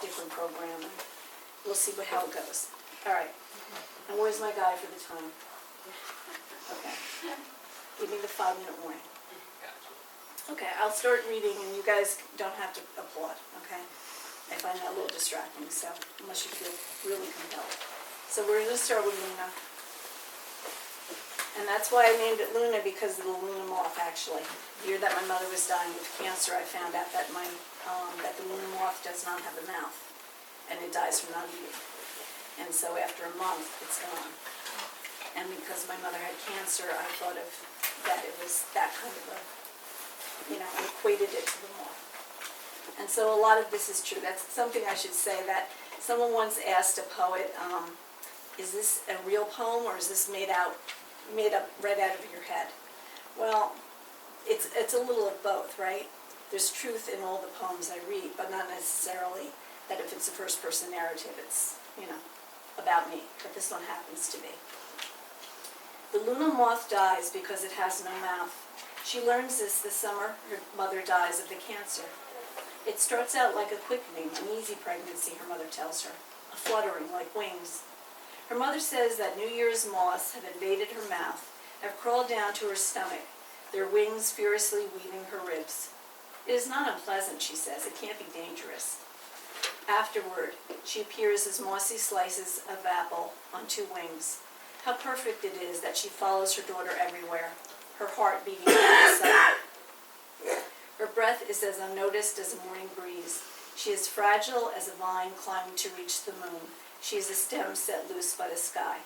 different program. And we'll see how it goes. All right. And where's my guy for the time? Okay. Give me the 5-minute warning. Okay, I'll start reading, and you guys don't have to applaud, okay? I find that a little distracting, so unless you feel really compelled. So we're going to start with Luna. And that's why I named it Luna, because of the Luna moth, actually. The year that my mother was dying with cancer, I found out that that the Luna moth does not have a mouth, and it dies from not eating. And so after a month, it's gone. And because my mother had cancer, I thought of that it was that kind of a, I equated it to the moth. And so a lot of this is true. That's something I should say, that someone once asked a poet, is this a real poem, or is this made up right out of your head? Well, it's a little of both, right? There's truth in all the poems I read, but not necessarily that if it's a first-person narrative, it's, about me. But this one happens to be. The Luna moth dies because it has no mouth. She learns this summer. Her mother dies of the cancer. It starts out like a quickening, an easy pregnancy, her mother tells her, a fluttering like wings. Her mother says that New Year's moths have invaded her mouth, have crawled down to her stomach, their wings furiously weaving her ribs. It is not unpleasant, she says. It can't be dangerous. Afterward, she appears as mossy slices of apple on 2 wings. How perfect it is that she follows her daughter everywhere, her heart beating at her side. Her breath is as unnoticed as a morning breeze. She is fragile as a vine climbing to reach the moon. She is a stem set loose by the sky.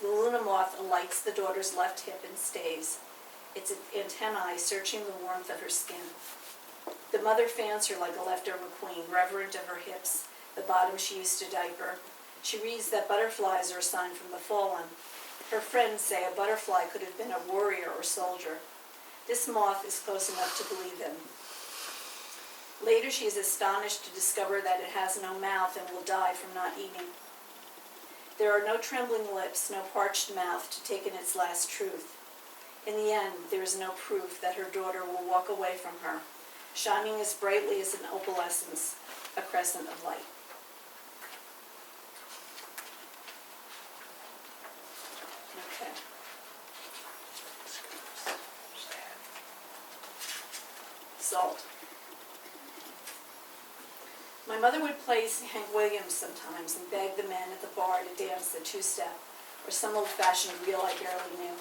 The Luna moth alights the daughter's left hip and stays, its antennae searching the warmth of her skin. The mother fans her like a leftover queen, reverent of her hips, the bottom she used to diaper. She reads that butterflies are a sign from the fallen. Her friends say a butterfly could have been a warrior or soldier. This moth is close enough to believe them. Later, she is astonished to discover that it has no mouth and will die from not eating. There are no trembling lips, no parched mouth to take in its last truth. In the end, there is no proof that her daughter will walk away from her, shining as brightly as an opalescence, a crescent of light. Okay. Salt. My mother would play Hank Williams sometimes and beg the men at the bar to dance the 2-step, or some old-fashioned reel I barely knew.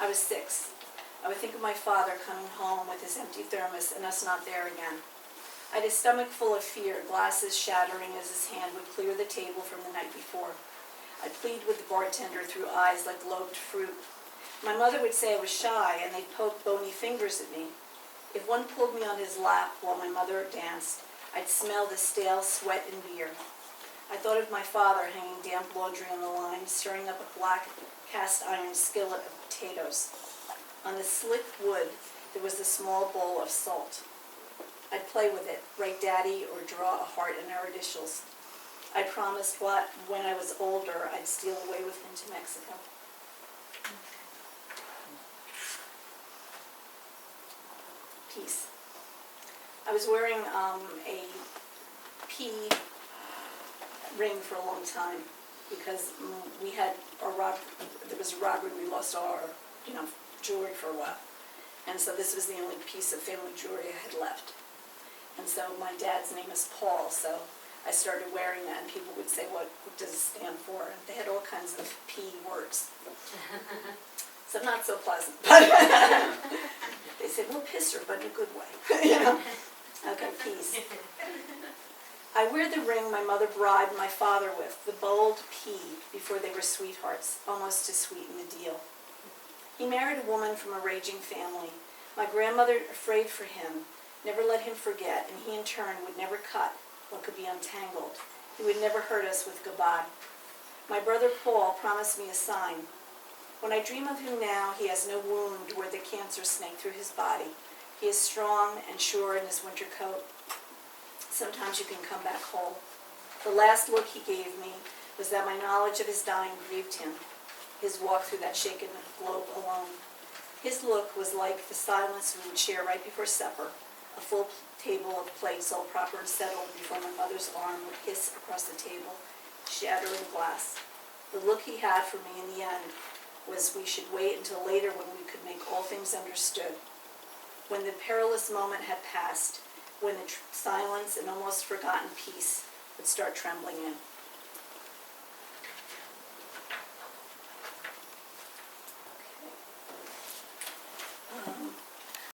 I was 6. I would think of my father coming home with his empty thermos and us not there again. I had a stomach full of fear, glasses shattering as his hand would clear the table from the night before. I'd plead with the bartender through eyes like lobed fruit. My mother would say I was shy, and they'd poke bony fingers at me. If one pulled me on his lap while my mother danced, I'd smell the stale sweat and beer. I thought of my father hanging damp laundry on the line, stirring up a black cast-iron skillet of potatoes. On the slick wood, there was a small bowl of salt. I'd play with it, write daddy, or draw a heart in our initials. I promised when I was older, I'd steal away with him to Mexico. Peace. I was wearing a P ring for a long time because we had there was a robbery. We lost our, jewelry for a while, and so this was the only piece of family jewelry I had left. And so my dad's name is Paul, so I started wearing that, and people would say, "What does it stand for?" And they had all kinds of P words, so not so pleasant. They said, "Well, pisser, but in a good way." Okay, peace. I wear the ring my mother bribed my father with, the bold P, before they were sweethearts, almost to sweeten the deal. He married a woman from a raging family. My grandmother, afraid for him, never let him forget, and he in turn would never cut what could be untangled. He would never hurt us with goodbye. My brother Paul promised me a sign. When I dream of him now, he has no wound where the cancer snaked through his body. He is strong and sure in his winter coat. Sometimes you can come back whole. The last look he gave me was that my knowledge of his dying grieved him, his walk through that shaken globe alone. His look was like the silence we would share right before supper, A full table of plates, all proper and settled, before my mother's arm would hiss across the table, shattering glass. The look he had for me in the end was we should wait until later when we could make all things understood. When the perilous moment had passed, when the silence and almost forgotten peace would start trembling in.